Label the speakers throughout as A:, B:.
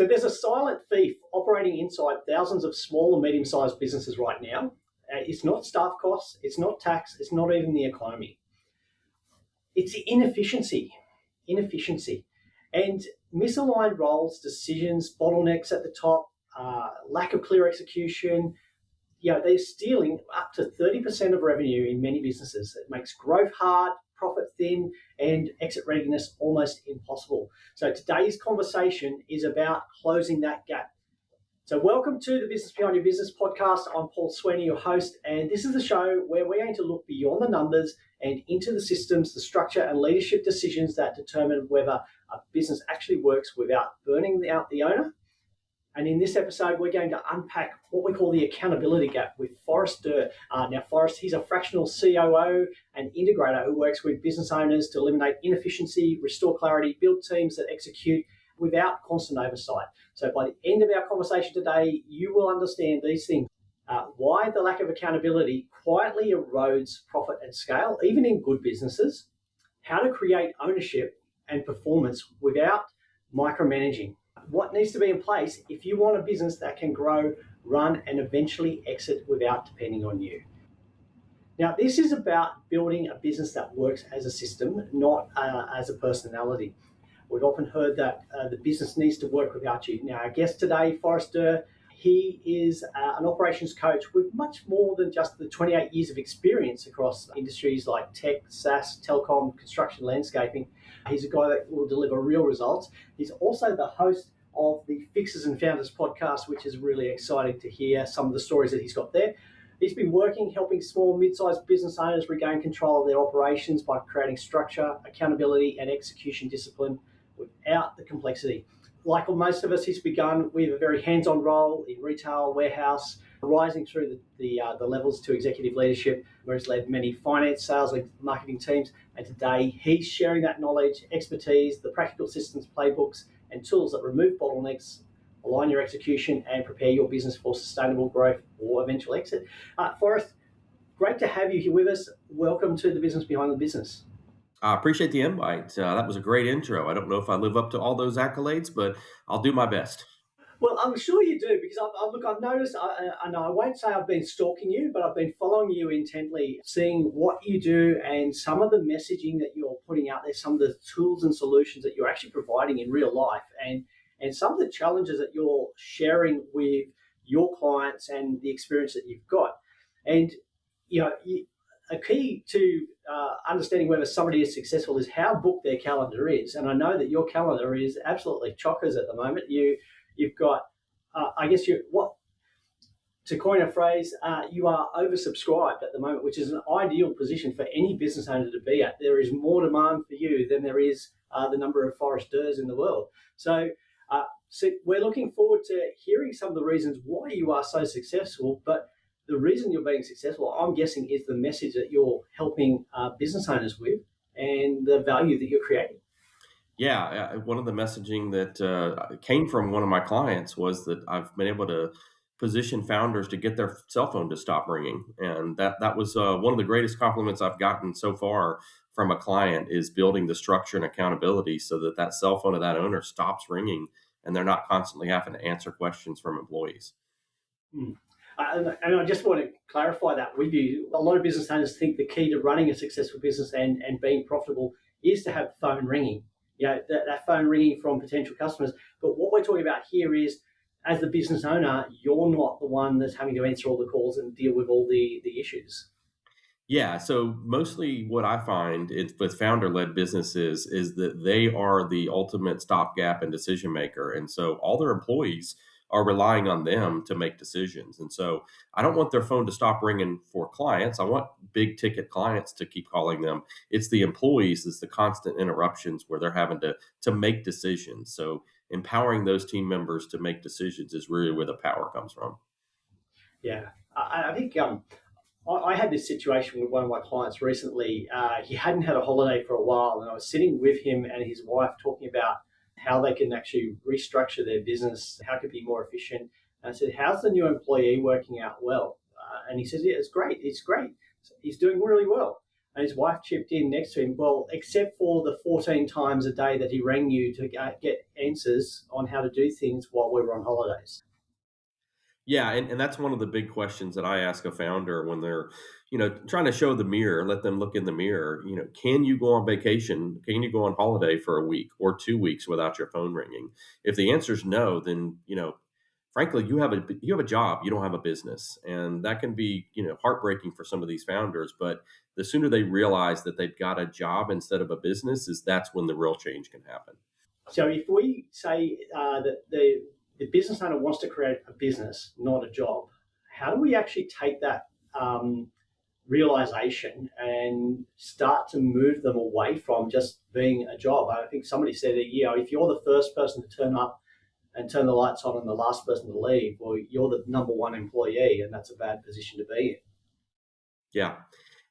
A: So there's a silent thief operating inside thousands of small and medium-sized businesses right now. It's not staff costs, it's not tax, it's not even the economy. It's the inefficiency. And misaligned roles, decisions, bottlenecks at the top, lack of clear execution. They're stealing up to 30% of revenue in many businesses. It makes growth hard, profit thin, and exit readiness almost impossible. So today's conversation is about closing that gap. So welcome to the Business Behind Your Business podcast. I'm Paul Sweeney, your host, and this is the show where we're going to look beyond the numbers and into the systems, the structure and leadership decisions that determine whether a business actually works without burning out the owner. And in this episode, we're going to unpack what we call the accountability gap with Forrest Derr. Now, Forrest, he's a fractional COO and integrator who works with business owners to eliminate inefficiency, restore clarity, build teams that execute without constant oversight. So by the end of our conversation today, you will understand these things. Why the lack of accountability quietly erodes profit and scale, even in good businesses. How to create ownership and performance without micromanaging. What needs to be in place if you want a business that can grow, run, and eventually exit without depending on you. Now, this is about building a business that works as a system, not as a personality. We've often heard that the business needs to work without you. Now, our guest today, Forrest Derr, he is an operations coach with much more than just the 28 years of experience across industries like tech, SaaS, telecom, construction, landscaping. He's a guy that will deliver real results. He's also the host of the Fixers and Founders podcast, which is really exciting to hear some of the stories that he's got there. He's been helping small, mid-sized business owners regain control of their operations by creating structure, accountability, and execution discipline without the complexity. Like most of us, he's begun with a very hands-on role in retail, warehouse, rising through the levels to executive leadership, where he's led many finance, sales, and marketing teams. And today, he's sharing that knowledge, expertise, the practical systems, playbooks, and tools that remove bottlenecks, align your execution, and prepare your business for sustainable growth or eventual exit. Forrest, great to have you here with us. Welcome to the Business Behind the Business.
B: I appreciate the invite. That was a great intro. I don't know if I live up to all those accolades, but I'll do my best.
A: Well, I'm sure you do, because I've noticed, and I won't say I've been stalking you, but I've been following you intently, seeing what you do and some of the messaging that you're putting out there, some of the tools and solutions that you're actually providing in real life, and some of the challenges that you're sharing with your clients and the experience that you've got. And, a key to understanding whether somebody is successful is how booked their calendar is. And I know that your calendar is absolutely chockers at the moment. You've got, to coin a phrase, you are oversubscribed at the moment, which is an ideal position for any business owner to be at. There is more demand for you than there is the number of Forrest Derrs in the world. So we're looking forward to hearing some of the reasons why you are so successful, but the reason you're being successful, I'm guessing, is the message that you're helping business owners with and the value that you're creating.
B: Yeah, one of the messaging that came from one of my clients was that I've been able to position founders to get their cell phone to stop ringing. And that was one of the greatest compliments I've gotten so far from a client, is building the structure and accountability so that cell phone of that owner stops ringing and they're not constantly having to answer questions from employees.
A: And I just want to clarify that with you. A lot of business owners think the key to running a successful business and being profitable is to have the phone ringing, that phone ringing from potential customers. But what we're talking about here is, as the business owner, you're not the one that's having to answer all the calls and deal with all the issues.
B: Yeah, so mostly what I find with founder-led businesses is that they are the ultimate stopgap and decision maker. And so all their employees are relying on them to make decisions. And so I don't want their phone to stop ringing for clients. I want big ticket clients to keep calling them. It's the employees, it's the constant interruptions where they're having to make decisions. So empowering those team members to make decisions is really where the power comes from.
A: Yeah, I think I had this situation with one of my clients recently. He hadn't had a holiday for a while, and I was sitting with him and his wife talking about how they can actually restructure their business, how it could be more efficient. And I said, how's the new employee working out well? And he says, yeah, it's great. So he's doing really well. And his wife chipped in next to him, well, except for the 14 times a day that he rang you to get answers on how to do things while we were on holidays.
B: Yeah, and that's one of the big questions that I ask a founder when they're, trying to show the mirror, let them look in the mirror. Can you go on vacation? Can you go on holiday for a week or 2 weeks without your phone ringing? If the answer is no, then frankly, you have a job, you don't have a business, and that can be heartbreaking for some of these founders. But the sooner they realize that they've got a job instead of a business, that's when the real change can happen.
A: So if we say that the business owner wants to create a business, not a job, how do we actually take that realization and start to move them away from just being a job? I think somebody said that, if you're the first person to turn up and turn the lights on and the last person to leave, well, you're the number one employee, and that's a bad position to be in.
B: Yeah.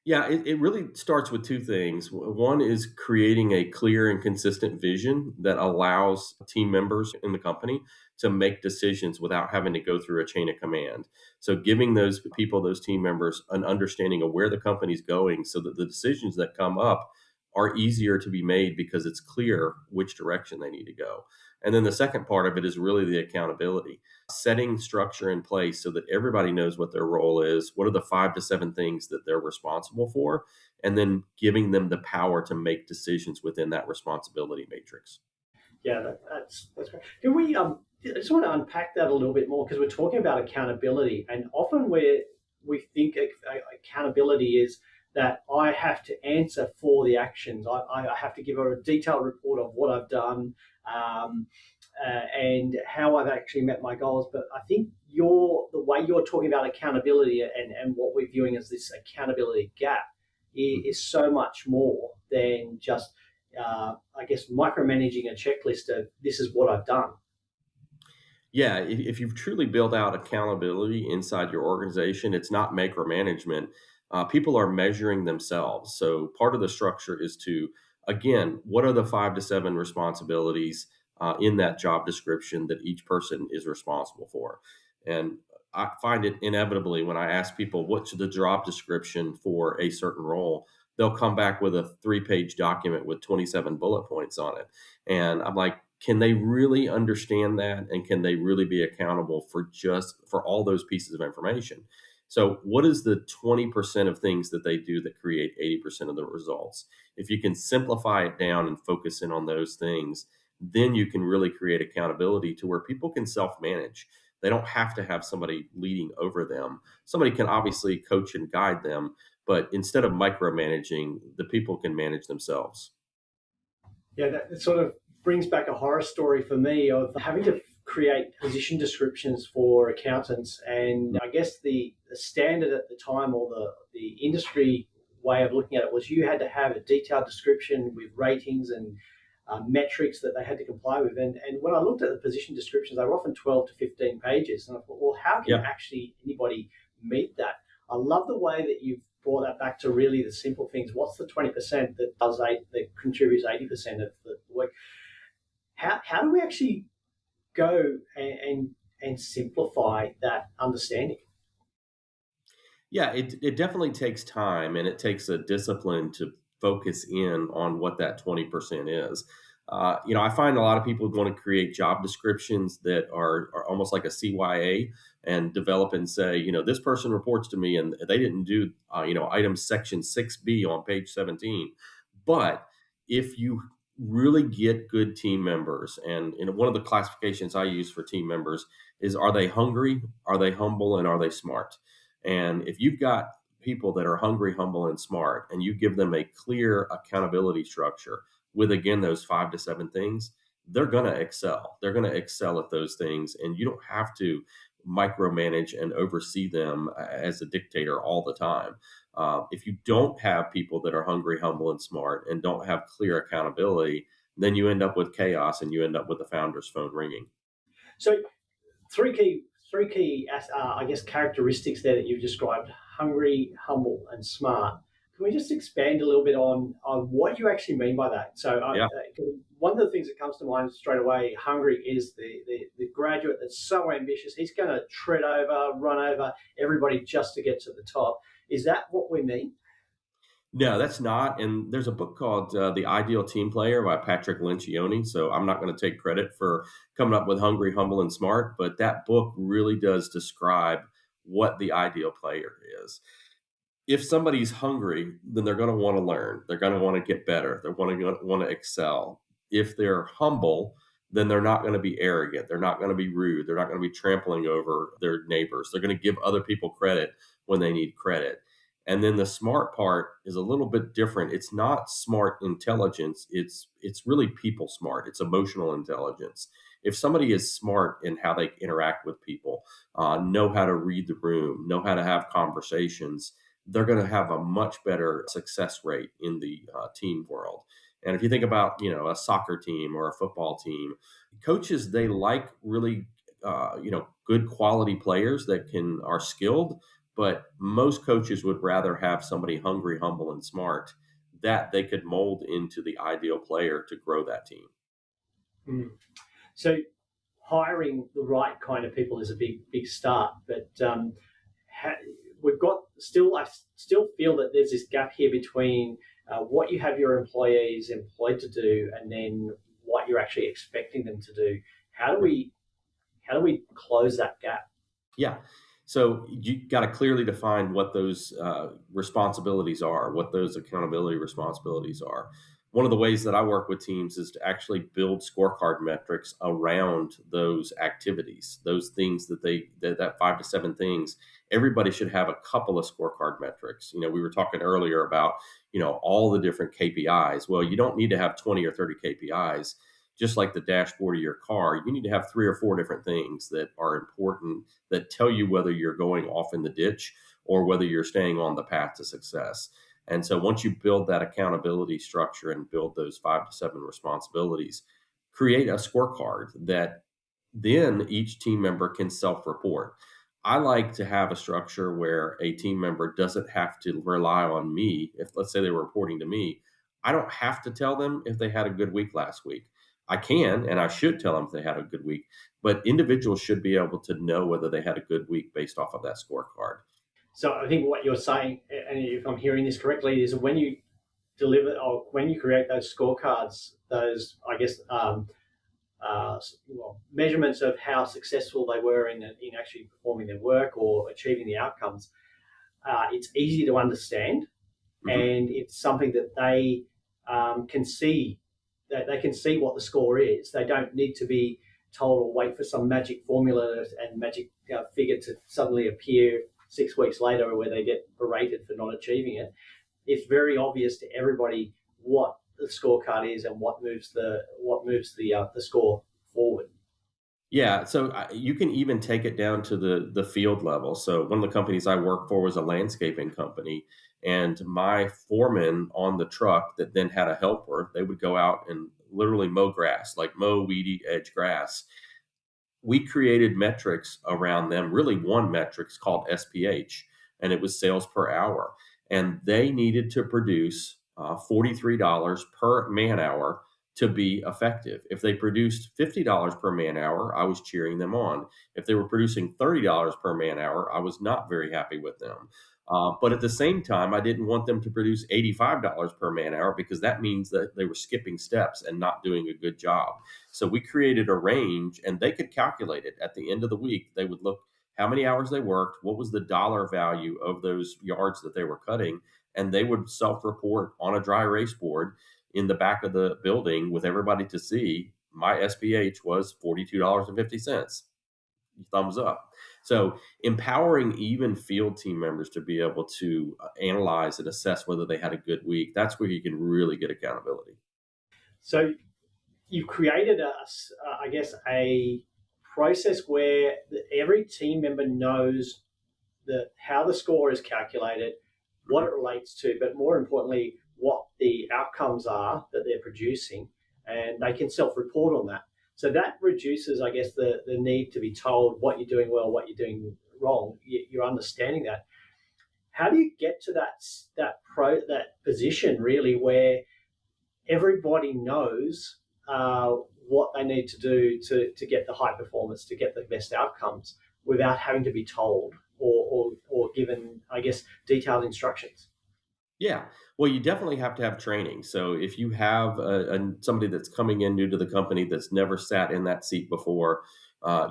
B: Yeah, it really starts with two things. One is creating a clear and consistent vision that allows team members in the company to make decisions without having to go through a chain of command. So, giving those people, those team members, an understanding of where the company's going so that the decisions that come up are easier to be made because it's clear which direction they need to go. And then the second part of it is really the accountability, setting structure in place so that everybody knows what their role is, what are the 5 to 7 things that they're responsible for, and then giving them the power to make decisions within that responsibility matrix.
A: Yeah, that's great. Can we I just want to unpack that a little bit more, because we're talking about accountability, and often we think accountability is that I have to answer for the actions. I have to give a detailed report of what I've done, um, and how I've actually met my goals. But I think the way you're talking about accountability, and what we're viewing as this accountability gap is so much more than just I guess, micromanaging a checklist of this is what I've done.
B: Yeah, if you've truly built out accountability inside your organization, it's not micromanagement. People are measuring themselves. So part of the structure is to, again, what are the 5 to 7 responsibilities in that job description that each person is responsible for? And I find it inevitably when I ask people what's the job description for a certain role, they'll come back with a 3-page document with 27 bullet points on it. And I'm like, can they really understand that, and can they really be accountable for all those pieces of information? So what is the 20% of things that they do that create 80% of the results? If you can simplify it down and focus in on those things, then you can really create accountability to where people can self-manage. They don't have to have somebody leading over them. Somebody can obviously coach and guide them, but instead of micromanaging, the people can manage themselves.
A: Yeah, that sort of brings back a horror story for me of having to create position descriptions for accountants. And I guess the standard at the time, or the industry way of looking at it, was you had to have a detailed description with ratings and metrics that they had to comply with. And when I looked at the position descriptions, they were often 12 to 15 pages. And I thought, well, how can
B: Yeah.
A: actually anybody meet that? I love the way that you've brought that back to really the simple things. What's the 20% that contributes 80% of the work? How do we actually go and simplify that understanding?
B: Yeah, it definitely takes time, and it takes a discipline to focus in on what that 20% is. I find a lot of people want to create job descriptions that are almost like a CYA, and develop and say, this person reports to me and they didn't do, item section 6B on page 17. But if you really get good team members, and one of the classifications I use for team members is, are they hungry, are they humble, and are they smart? And if you've got people that are hungry, humble, and smart, and you give them a clear accountability structure with, again, those 5 to 7 things, they're going to excel. They're going to excel at those things. And you don't have to micromanage and oversee them as a dictator all the time. If you don't have people that are hungry, humble, and smart, and don't have clear accountability, then you end up with chaos, and you end up with the founder's phone ringing.
A: So three key I guess, characteristics there that you've described: hungry, humble, and smart. Can we just expand a little bit on what you actually mean by that? So
B: Yeah.
A: one of the things that comes to mind straight away, hungry, is the graduate that's so ambitious he's going to run over everybody just to get to the top. Is that what we mean?
B: No, that's not. And there's a book called The Ideal Team Player by Patrick Lencioni. So I'm not going to take credit for coming up with Hungry, Humble, and Smart, but that book really does describe what the ideal player is. If somebody's hungry, then they're going to want to learn. They're going to want to get better. They're going to want to excel. If they're humble, then they're not going to be arrogant. They're not going to be rude. They're not going to be trampling over their neighbors. They're going to give other people credit when they need credit. And then the smart part is a little bit different. It's not smart intelligence. It's really people smart. It's emotional intelligence. If somebody is smart in how they interact with people, know how to read the room, know how to have conversations, they're going to have a much better success rate in the team world. And if you think about, a soccer team or a football team, coaches, they like really, good quality players that are skilled, but most coaches would rather have somebody hungry, humble, and smart that they could mold into the ideal player to grow that team.
A: Mm. So hiring the right kind of people is a big start, but ha- we've got still. I still feel that there's this gap here between what you have your employees employed to do, and then what you're actually expecting them to do. How do we how do we close that gap?
B: Yeah. So you got to clearly define what those responsibilities are, what those accountability responsibilities are. One of the ways that I work with teams is to actually build scorecard metrics around those activities, those things that 5 to 7 things. Everybody should have a couple of scorecard metrics. We were talking earlier about, all the different KPIs. Well, you don't need to have 20 or 30 KPIs. Just like the dashboard of your car, you need to have 3 or 4 different things that are important that tell you whether you're going off in the ditch or whether you're staying on the path to success. And so once you build that accountability structure and build those 5 to 7 responsibilities, create a scorecard that then each team member can self report. I like to have a structure where a team member doesn't have to rely on me. If, let's say, they were reporting to me, I don't have to tell them if they had a good week last week. I can and I should tell them if they had a good week, but individuals should be able to know whether they had a good week based off of that scorecard.
A: So I think what you're saying, and if I'm hearing this correctly, is when you deliver or when you create those scorecards, those I guess measurements of how successful they were in actually performing their work or achieving the outcomes, it's easy to understand,
B: Mhm.
A: and it's something that they can see. That they can see what the score is. They don't need to be told or wait for some magic formula and magic figure to suddenly appear 6 weeks later, where they get berated for not achieving it. It's very obvious to everybody what the scorecard is and what moves the score forward.
B: Yeah, so you can even take it down to the field level. So one of the companies I worked for was a landscaping company, and my foreman on the truck that then had a helper, they would go out and literally mow grass, like mow weedy edge grass. We created metrics around them, really one metrics called SPH, and it was sales per hour. And they needed to produce $43 per man hour to be effective. If they produced $50 per man hour, I was cheering them on. If they were producing $30 per man hour, I was not very happy with them. But at the same time, I didn't want them to produce $85 per man hour because that means that they were skipping steps and not doing a good job. So we created a range and they could calculate it at the end of the week. They would look how many hours they worked, what was the dollar value of those yards that they were cutting, and they would self report on a dry erase board in the back of the building with everybody to see my SPH was $42.50. Thumbs up. So empowering even field team members to be able to analyze and assess whether they had a good week, that's where you can really get accountability.
A: So you've created I guess, a process where every team member knows how the score is calculated, what it relates to, but more importantly, what the outcomes are that they're producing, and they can self-report on that. So that reduces, I guess, the need to be told what you're doing well, what you're doing wrong. You're understanding that. How do you get to that position really where everybody knows what they need to do to get the high performance, to get the best outcomes, without having to be told or given, I guess, detailed instructions?
B: Yeah. Well, you definitely have to have training. So if you have somebody that's coming in new to the company that's never sat in that seat before,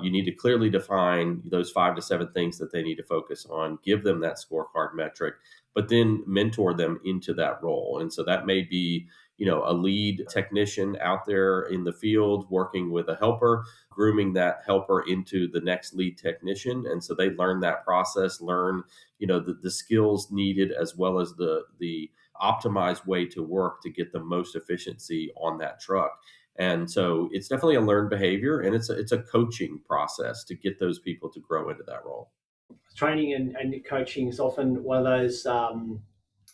B: you need to clearly define those 5 to 7 things that they need to focus on, give them that scorecard metric, but then mentor them into that role. And so that may be, a lead technician out there in the field working with a helper, grooming that helper into the next lead technician. And so they learn that process, learn the skills needed as well as the optimized way to work to get the most efficiency on that truck. And so it's definitely a learned behavior, and it's a coaching process to get those people to grow into that role.
A: Training and coaching is often one of those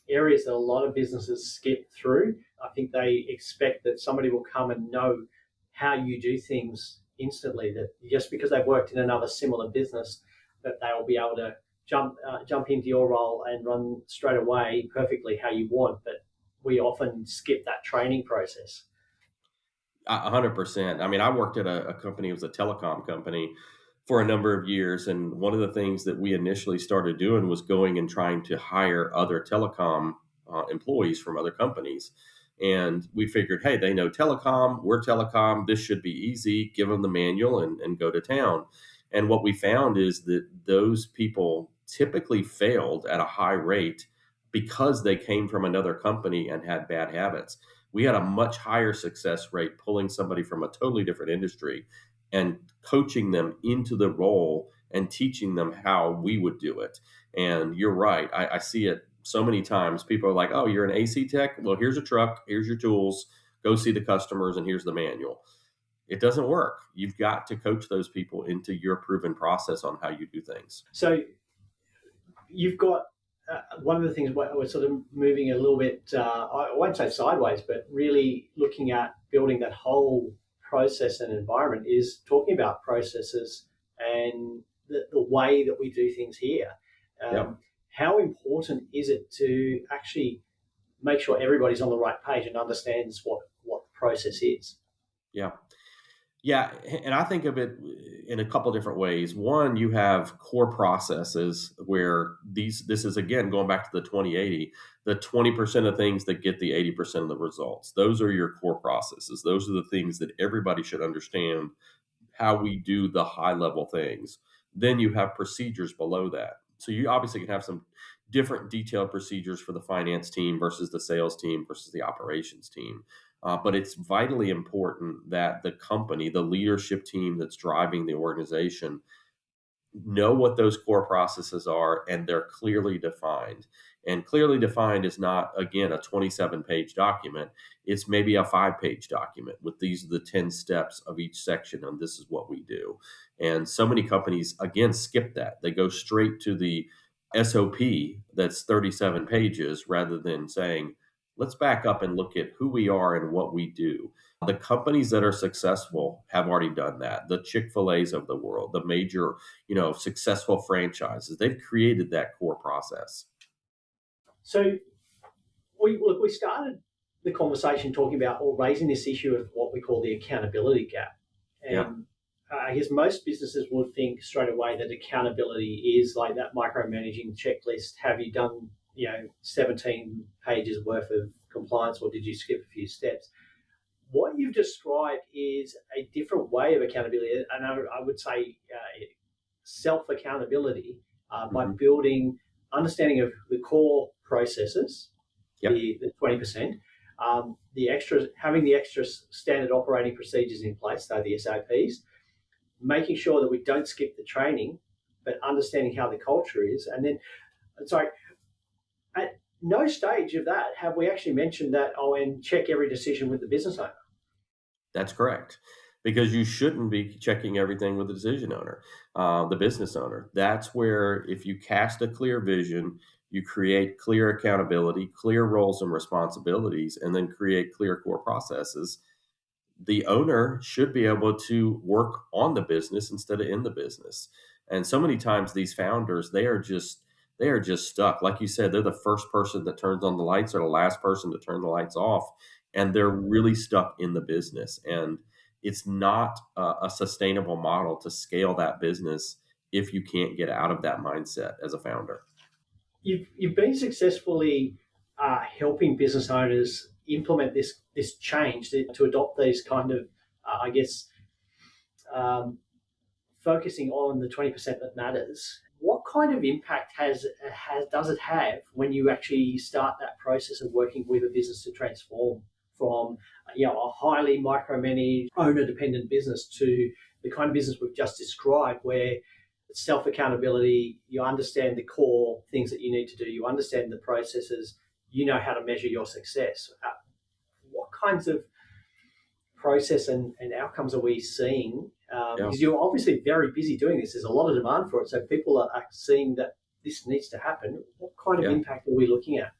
A: areas that a lot of businesses skip through. I think they expect that somebody will come and know how you do things instantly. That just because they've worked in another similar business, that they'll be able to jump into your role and run straight away perfectly how you want. But we often skip that training process.
B: 100%. I mean, I worked at a company, it was a telecom company for a number of years. And one of the things that we initially started doing was going and trying to hire other telecom employees from other companies. And we figured, hey, they know telecom, we're telecom, this should be easy, give them the manual and go to town. And what we found is that those people typically failed at a high rate because they came from another company and had bad habits. We had a much higher success rate pulling somebody from a totally different industry and coaching them into the role and teaching them how we would do it. And you're right. I see it so many times. People are like, oh, you're an AC tech? Well, here's a truck, here's your tools, go see the customers, and here's the manual. It doesn't work. You've got to coach those people into your proven process on how you do things.
A: So you've got one of the things we're sort of moving a little bit, I won't say sideways, but really looking at building that whole process and environment is talking about processes and the way that we do things here.
B: Yep.
A: How important is it to actually make sure everybody's on the right page and understands what the process is?
B: Yeah. Yeah, and I think of it in a couple different ways. One, you have core processes where this is again going back to the 20/80, the 20% of things that get the 80% of the results. Those are your core processes. Those are the things that everybody should understand how we do the high level things. Then you have procedures below that. So you obviously can have some different detailed procedures for the finance team versus the sales team versus the operations team. But it's vitally important that the company, the leadership team that's driving the organization, know what those core processes are and they're clearly defined. And clearly defined is not, again, a 27-page document. It's maybe a 5-page document with these are the 10 steps of each section, and this is what we do. And so many companies, again, skip that. They go straight to the SOP that's 37 pages rather than saying, let's back up and look at who we are and what we do. The companies that are successful have already done that. The Chick-fil-A's of the world, the major successful franchises. They've created that core process.
A: So we started the conversation talking about or raising this issue of what we call the accountability gap,
B: Yeah.
A: and I guess most businesses would think straight away that accountability is like that micromanaging checklist. Have you done 17 pages worth of compliance, or did you skip a few steps? What you've described is a different way of accountability, and I would say self accountability by
B: Hmm.
A: building understanding of the core processes,
B: Yep.
A: the 20%, the extra having the extra standard operating procedures in place, so the SOPs, making sure that we don't skip the training, but understanding how the culture is, and then sorry, at no stage of that have we actually mentioned that and check every decision with the business owner.
B: That's correct. Because you shouldn't be checking everything with the decision owner, the business owner. That's where, if you cast a clear vision, you create clear accountability, clear roles and responsibilities, and then create clear core processes. The owner should be able to work on the business instead of in the business. And so many times these founders, they are just stuck. Like you said, they're the first person that turns on the lights or the last person to turn the lights off, and they're really stuck in the business. And it's not a sustainable model to scale that business if you can't get out of that mindset as a founder.
A: You've been successfully helping business owners implement this change to adopt these kind of, I guess, um, focusing on the 20% that matters. What kind of impact does it have when you actually start that process of working with a business to transform from a highly micromanaged owner dependent business to the kind of business we've just described, where it's self accountability, you understand the core things that you need to do, you understand the processes, you know how to measure your success. What kinds of process and outcomes are we seeing?
B: Yeah.
A: Because you're obviously very busy doing this. There's a lot of demand for it. So people are seeing that this needs to happen. What kind of
B: Yeah.
A: impact are we looking at?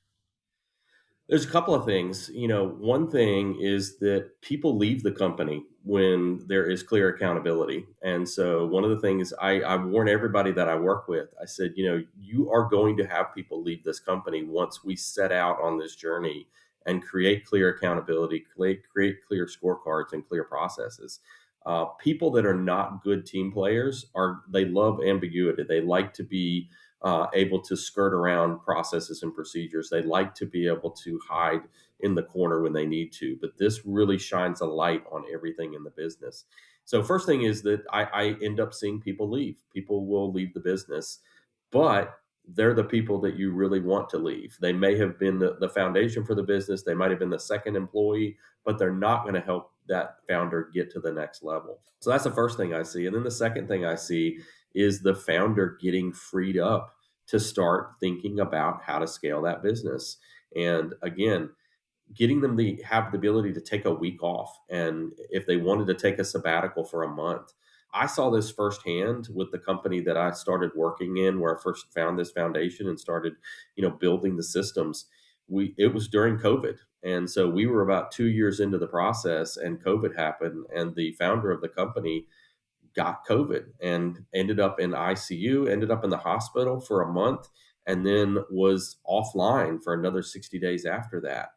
B: There's a couple of things. One thing is that people leave the company when there is clear accountability. And so, one of the things I warn everybody that I work with, I said, you are going to have people leave this company once we set out on this journey and create clear accountability, create clear scorecards and clear processes. People that are not good team players they love ambiguity. They like to be able to skirt around processes and procedures. They like to be able to hide in the corner when they need to. But this really shines a light on everything in the business. So, first thing is that I end up seeing people leave. People will leave the business, but they're the people that you really want to leave. They may have been the foundation for the business. They might have been the second employee, but they're not going to help that founder get to the next level. So that's the first thing I see. And then the second thing I see is the founder getting freed up to start thinking about how to scale that business. And again, getting them to have the ability to take a week off. And if they wanted to take a sabbatical for a month, I saw this firsthand with the company that I started working in, where I first found this foundation and started, building the systems. It was during COVID. And so we were about 2 years into the process and COVID happened. And the founder of the company got COVID and ended up in ICU, ended up in the hospital for a month, and then was offline for another 60 days after that.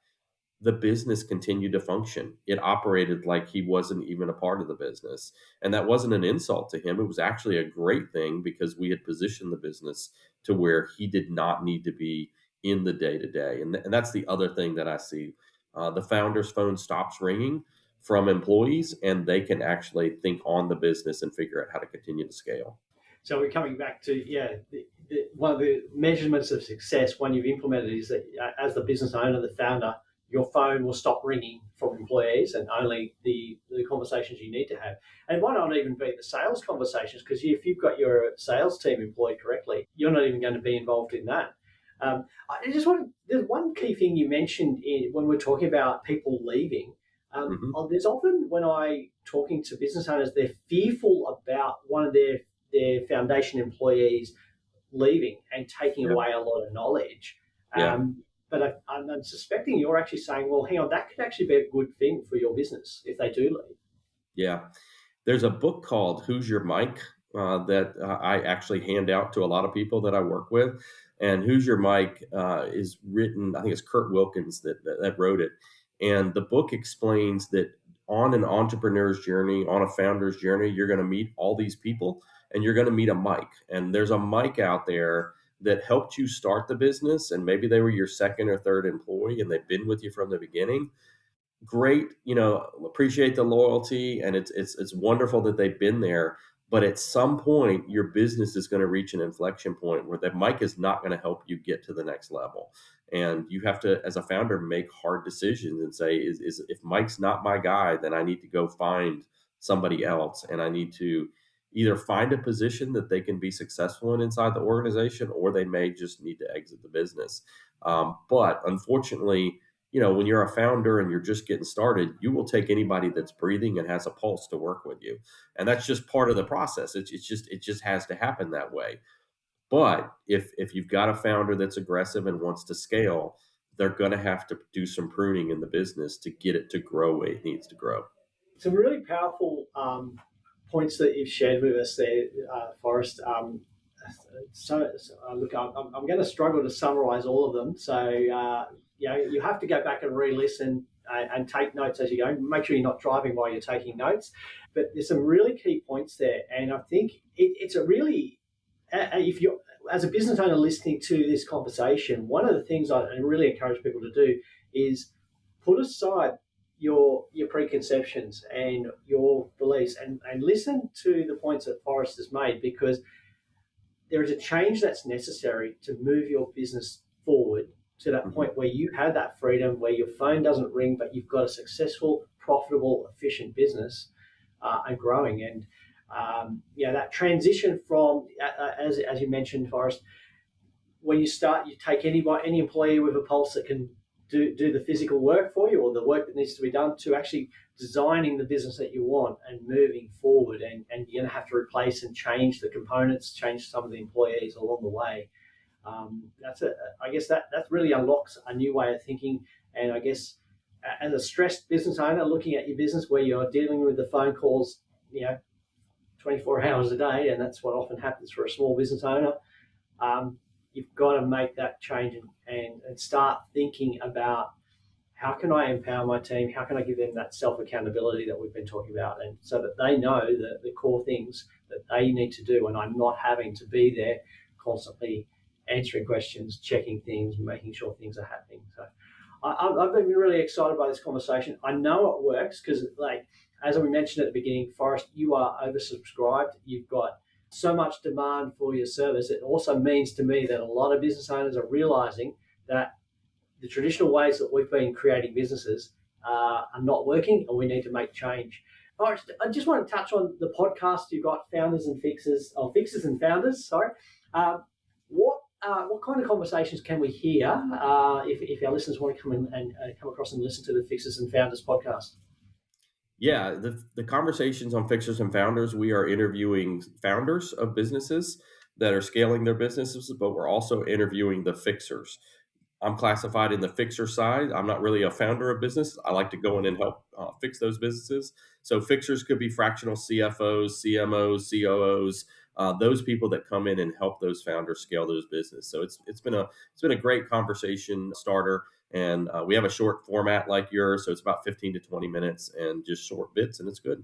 B: The business continued to function. It operated like he wasn't even a part of the business. And that wasn't an insult to him. It was actually a great thing because we had positioned the business to where he did not need to be in the day to day. And that's the other thing that I see. The founder's phone stops ringing from employees, and they can actually think on the business and figure out how to continue to scale.
A: So we're coming back to one of the measurements of success when you've implemented is that as the business owner, the founder, your phone will stop ringing from employees and only the conversations you need to have. And why not even be the sales conversations? Because if you've got your sales team employed correctly, you're not even going to be involved in that. I just want there's one key thing you mentioned when we're talking about people leaving.
B: Hmm.
A: There's often when I talking to business owners, they're fearful about one of their foundation employees leaving and taking
B: Yeah.
A: away a lot of knowledge.
B: Yeah.
A: But I'm suspecting you're actually saying, well, hang on, that could actually be a good thing for your business if they do leave.
B: Yeah. There's a book called Who's Your Mike that I actually hand out to a lot of people that I work with. And Who's Your Mike is written, I think it's Kurt Wilkins that wrote it. And the book explains that on an entrepreneur's journey, on a founder's journey, you're going to meet all these people and you're going to meet a Mike. And there's a Mike out there that helped you start the business. And maybe they were your second or third employee and they've been with you from the beginning. Great, appreciate the loyalty, and it's wonderful that they've been there. But at some point, your business is going to reach an inflection point where that Mike is not going to help you get to the next level, and you have to, as a founder, make hard decisions and say, is if Mike's not my guy, then I need to go find somebody else, and I need to either find a position that they can be successful in inside the organization, or they may just need to exit the business. But unfortunately, when you're a founder and you're just getting started, you will take anybody that's breathing and has a pulse to work with you. And that's just part of the process. It just has to happen that way. But if you've got a founder that's aggressive and wants to scale, they're going to have to do some pruning in the business to get it to grow where it needs to grow.
A: Some really powerful points that you've shared with us there, Forrest. Look, I'm going to struggle to summarize all of them. So, you have to go back and re-listen and take notes as you go. Make sure you're not driving while you're taking notes. But there's some really key points there. And I think it's a really, if you're, as a business owner listening to this conversation, one of the things I really encourage people to do is put aside your preconceptions and your beliefs and listen to the points that Forrest has made, because there is a change that's necessary to move your business forward to that point where you have that freedom, where your phone doesn't ring, but you've got a successful, profitable, efficient business and growing. And that transition from, as you mentioned, Forrest, when you start, you take any employee with a pulse that can do the physical work for you, or the work that needs to be done, to actually designing the business that you want and moving forward. And you're going to have to replace and change the components, change some of the employees along the way. I guess that really unlocks a new way of thinking. And I guess as a stressed business owner, looking at your business where you're dealing with the phone calls, 24 hours a day, and that's what often happens for a small business owner. You've got to make that change and start thinking about, how can I empower my team? How can I give them that self-accountability that we've been talking about? And so that they know the core things that they need to do, and I'm not having to be there constantly answering questions, checking things, making sure things are happening. So I've been really excited by this conversation. I know it works because, as we mentioned at the beginning, Forrest, you are oversubscribed. You've got so much demand for your service. It also means to me that a lot of business owners are realizing that the traditional ways that we've been creating businesses are not working, and we need to make change. Forrest, I just want to touch on the podcast. You've got Fixers and Founders. Sorry. What kind of conversations can we hear if our listeners want to come in and come across and listen to the Fixers and Founders podcast?
B: Yeah, the conversations on Fixers and Founders, we are interviewing founders of businesses that are scaling their businesses, but we're also interviewing the fixers. I'm classified in the fixer side. I'm not really a founder of business. I like to go in and help fix those businesses. So fixers could be fractional CFOs, CMOs, COOs, those people that come in and help those founders scale those business. So it's been a great conversation starter. And we have a short format like yours, so it's about 15 to 20 minutes and just short bits, and it's good.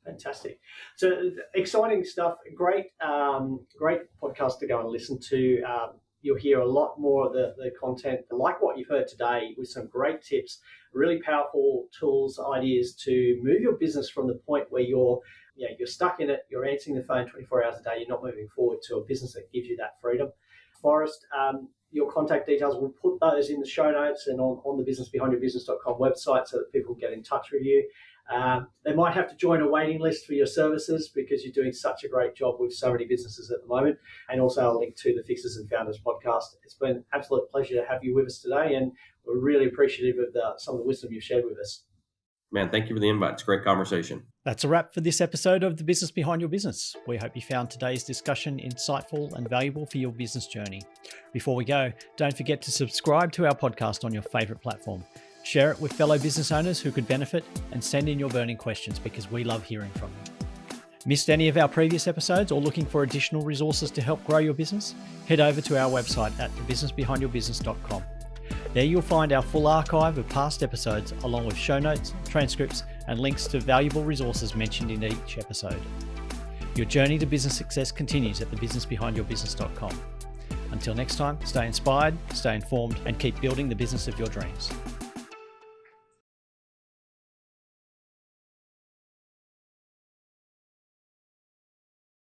A: Fantastic. So exciting stuff. Great podcast to go and listen to. You'll hear a lot more of the content like what you've heard today, with some great tips, really powerful tools, ideas to move your business from the point where you're stuck in it, you're answering the phone 24 hours a day, you're not moving forward, to a business that gives you that freedom. Forrest, your contact details, we'll put those in the show notes and on the businessbehindyourbusiness.com website, so that people can get in touch with you. They might have to join a waiting list for your services, because you're doing such a great job with so many businesses at the moment. And also I'll link to the Fixers and Founders podcast. It's been an absolute pleasure to have you with us today, and we're really appreciative of some of the wisdom you've shared with us.
B: Man, thank you for the invite. It's a great conversation.
C: That's a wrap for this episode of The Business Behind Your Business. We hope you found today's discussion insightful and valuable for your business journey. Before we go, don't forget to subscribe to our podcast on your favourite platform. Share it with fellow business owners who could benefit, and send in your burning questions, because we love hearing from you. Missed any of our previous episodes or looking for additional resources to help grow your business? Head over to our website at thebusinessbehindyourbusiness.com. There you'll find our full archive of past episodes, along with show notes, transcripts, and links to valuable resources mentioned in each episode. Your journey to business success continues at thebusinessbehindyourbusiness.com. Until next time, stay inspired, stay informed, and keep building the business of your dreams.